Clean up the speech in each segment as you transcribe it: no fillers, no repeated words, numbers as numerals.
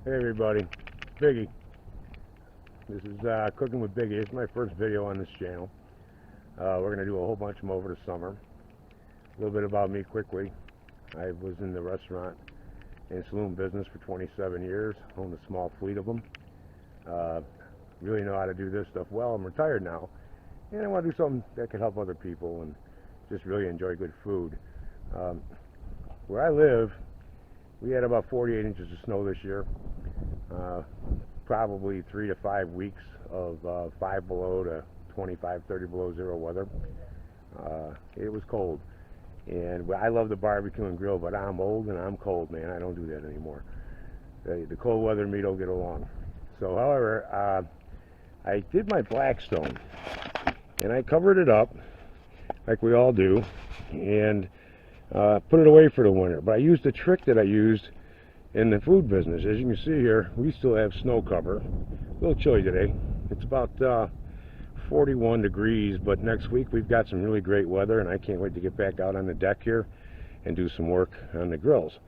Hey everybody, Biggie. This is Cooking with Biggie. It's my first video on this channel. We're going to do a whole bunch of them over the summer. A little bit about me quickly. I was in the restaurant and saloon business for 27 years, owned a small fleet of them. Really know how to do this stuff well. I'm retired now, and I want to do something that can help other people and just really enjoy good food. Where I live, we had about 48 inches of snow this year. Probably 3 to 5 weeks of 5 below to 25, 30 below zero weather. It was cold, and I love the barbecue and grill, but I'm old and I'm cold, man. I don't do that anymore. The cold weather and me don't get along. So, however, I did my Blackstone, and I covered it up like we all do, and put it away for the winter. But I used a trick that I used in the food business. As you can see here, we still have snow cover. A little chilly today. It's about 41 degrees, but next week we've got some really great weather, and I can't wait to get back out on the deck here and do some work on the grills.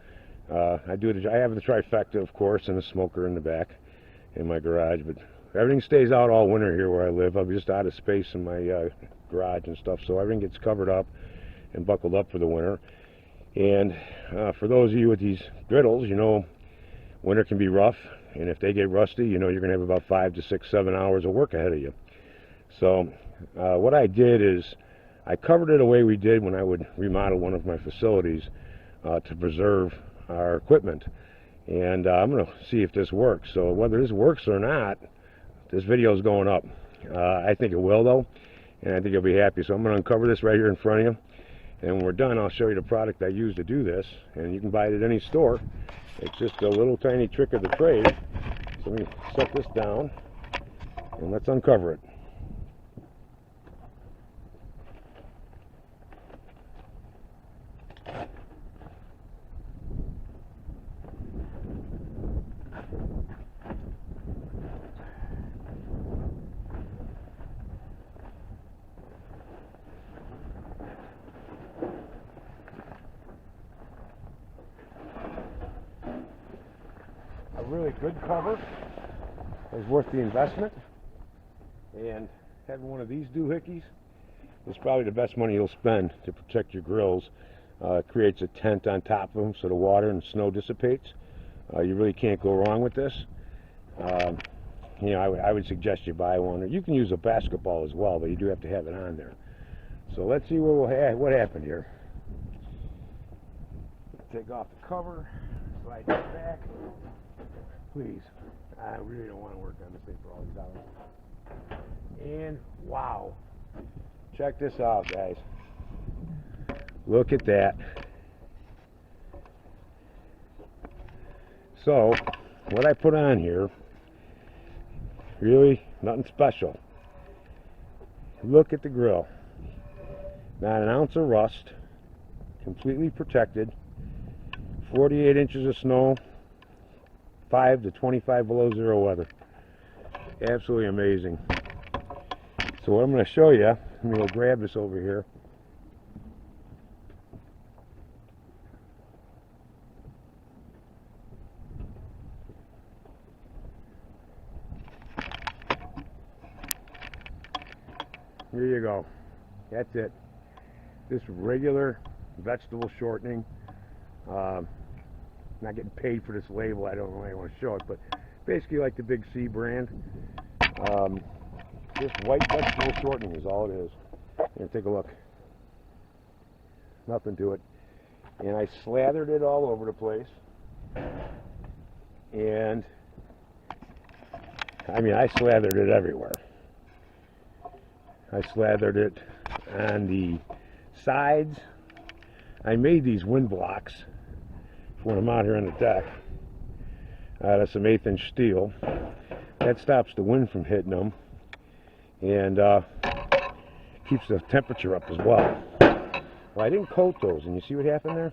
I have the trifecta, of course, and a smoker in the back in my garage, but everything stays out all winter here where I live. I'm just out of space in my garage and stuff, so everything gets covered up and buckled up for the winter. And for those of you with these griddles, you know winter can be rough, and if they get rusty, you know you're going to have about 5 to 6, 7 hours of work ahead of you. So what I did is I covered it the way we did when I would remodel one of my facilities to preserve our equipment. And I'm going to see if this works. So whether this works or not, this video is going up. I think it will, though, and I think you'll be happy. So I'm going to uncover this right here in front of you. And when we're done, I'll show you the product I use to do this, and you can buy it at any store. It's just a little tiny trick of the trade. So let me set this down, and let's uncover it. A really good cover is worth the investment, and having one of these doohickeys is probably the best money you'll spend to protect your grills. It creates a tent on top of them so the water and snow dissipates. You really can't go wrong with this. You know, I would suggest you buy one, or you can use a basketball as well, but you do have to have it on there. So let's see what happened here. Take off the cover, slide it back. Please, I really don't want to work on this thing for all these hours. And wow, check this out, guys. Look at that. So what I put on here, really nothing special. Look at the grill. Not an ounce of rust, completely protected, 48 inches of snow, 5 to 25 below zero weather. Absolutely amazing. So what I'm going to show you, let me go grab this over here. Here you go. That's it. This regular vegetable shortening. Not getting paid for this label. I don't really want to show it, but basically like the Big C brand. This white vegetable shortening is all it is. Here, take a look. Nothing to it. And I slathered it all over the place. And I mean, I slathered it everywhere. I slathered it on the sides. I made these wind blocks when I'm out here on the deck out of some 1/8 inch steel. That stops the wind from hitting them, and keeps the temperature up as well. Well, I didn't coat those, and you see what happened there?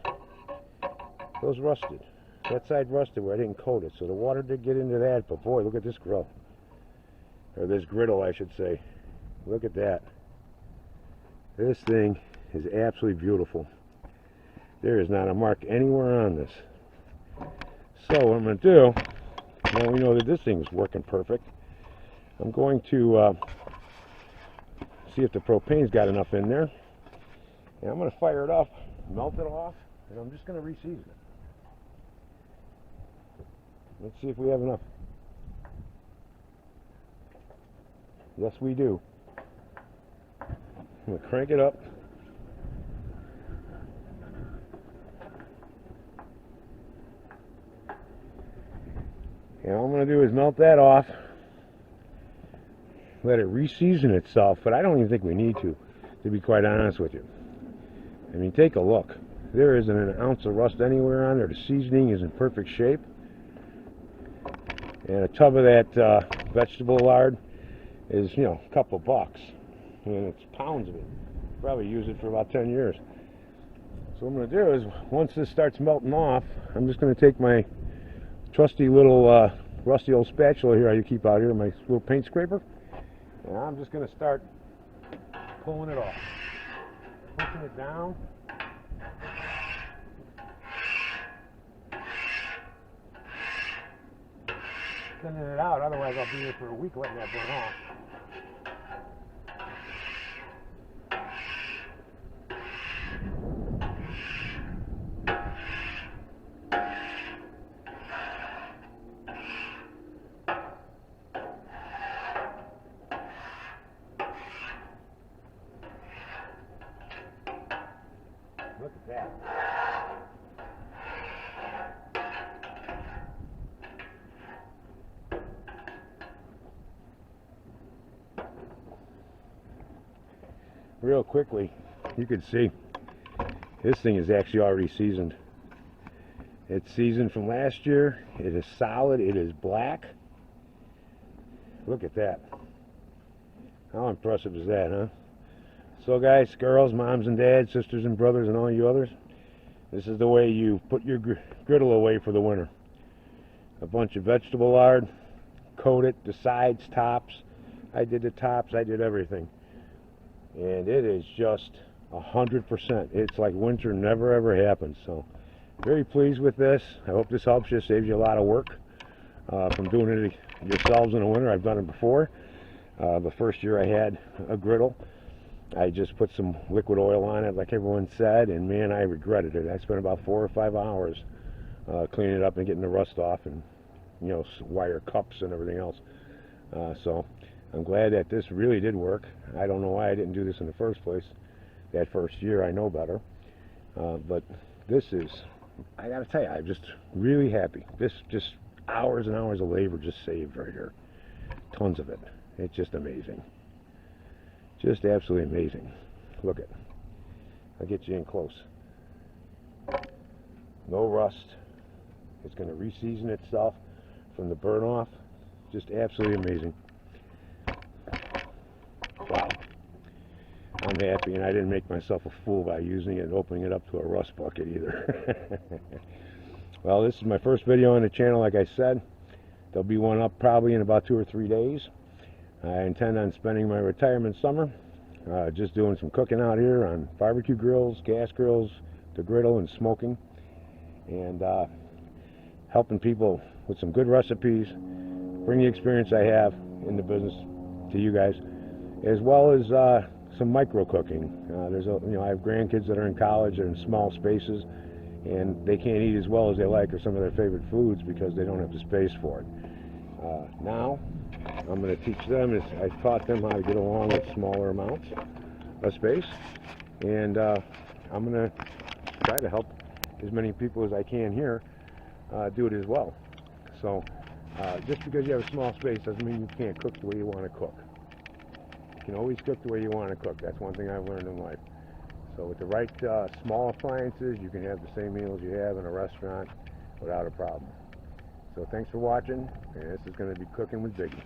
Those rusted. That side rusted where I didn't coat it, so the water did get into that, but boy, look at this grill. Or this griddle, I should say. Look at that. This thing is absolutely beautiful. There is not a mark anywhere on this. So what I'm going to do, Now we know that this thing is working perfect. I'm going to see if the propane's got enough in there. And I'm going to fire it up, melt it off, and I'm just going to reseason it. Let's see if we have enough. Yes, we do. I'm going to crank it up. And all I'm going to do is melt that off. Let it reseason itself, but I don't even think we need to be quite honest with you. I mean, take a look. There isn't an ounce of rust anywhere on there. The seasoning is in perfect shape. And a tub of that vegetable lard is, you know, a couple bucks. And it's pounds of it. Probably use it for about 10 years. So what I'm going to do is, once this starts melting off, I'm just going to take my trusty little rusty old spatula here I keep out here, my little paint scraper. And I'm just going to start pulling it off. Pushing it down. Sending it out, otherwise I'll be here for a week letting that burn off. Look at that. Real quickly, you can see this thing is actually already seasoned. It's seasoned from last year. It is solid. It is black. Look at that. How impressive is that, huh? So guys, girls, moms and dads, sisters and brothers, and all you others, this is the way you put your griddle away for the winter. A bunch of vegetable lard, coat it, the sides, tops. I did the tops, I did everything. And it is just 100%. It's like winter never ever happened. So very pleased with this. I hope this helps you, saves you a lot of work from doing it yourselves in the winter. I've done it before. The first year I had a griddle, I just put some liquid oil on it like everyone said, and man, I regretted it. I spent about 4 or 5 hours cleaning it up and getting the rust off, and you know, wire cups and everything else. So I'm glad that this really did work. I don't know why I didn't do this in the first place. That first year I know better. But this is, I gotta tell you, I'm just really happy. This just hours and hours of labor just saved right here. Tons of it. It's just amazing. Just absolutely amazing. Look at, I'll get you in close. No rust. It's going to reseason itself from the burn off. Just absolutely amazing. Wow. I'm happy, and I didn't make myself a fool by using it and opening it up to a rust bucket either. Well, this is my first video on the channel, like I said. There'll be one up probably in about 2 or 3 days. I intend on spending my retirement summer just doing some cooking out here on barbecue grills, gas grills, the griddle, and smoking, and helping people with some good recipes, bring the experience I have in the business to you guys, as well as some micro cooking. I have grandkids that are in college, they're in small spaces, and they can't eat as well as they like or some of their favorite foods because they don't have the space for it. Now I'm going to teach them, I've taught them how to get along with smaller amounts of space, and I'm going to try to help as many people as I can here do it as well. So just because you have a small space doesn't mean you can't cook the way you want to cook. You can always cook the way you want to cook. That's one thing I've learned in life. So with the right small appliances, you can have the same meals you have in a restaurant without a problem. So thanks for watching, and this is going to be Cooking with Biggie.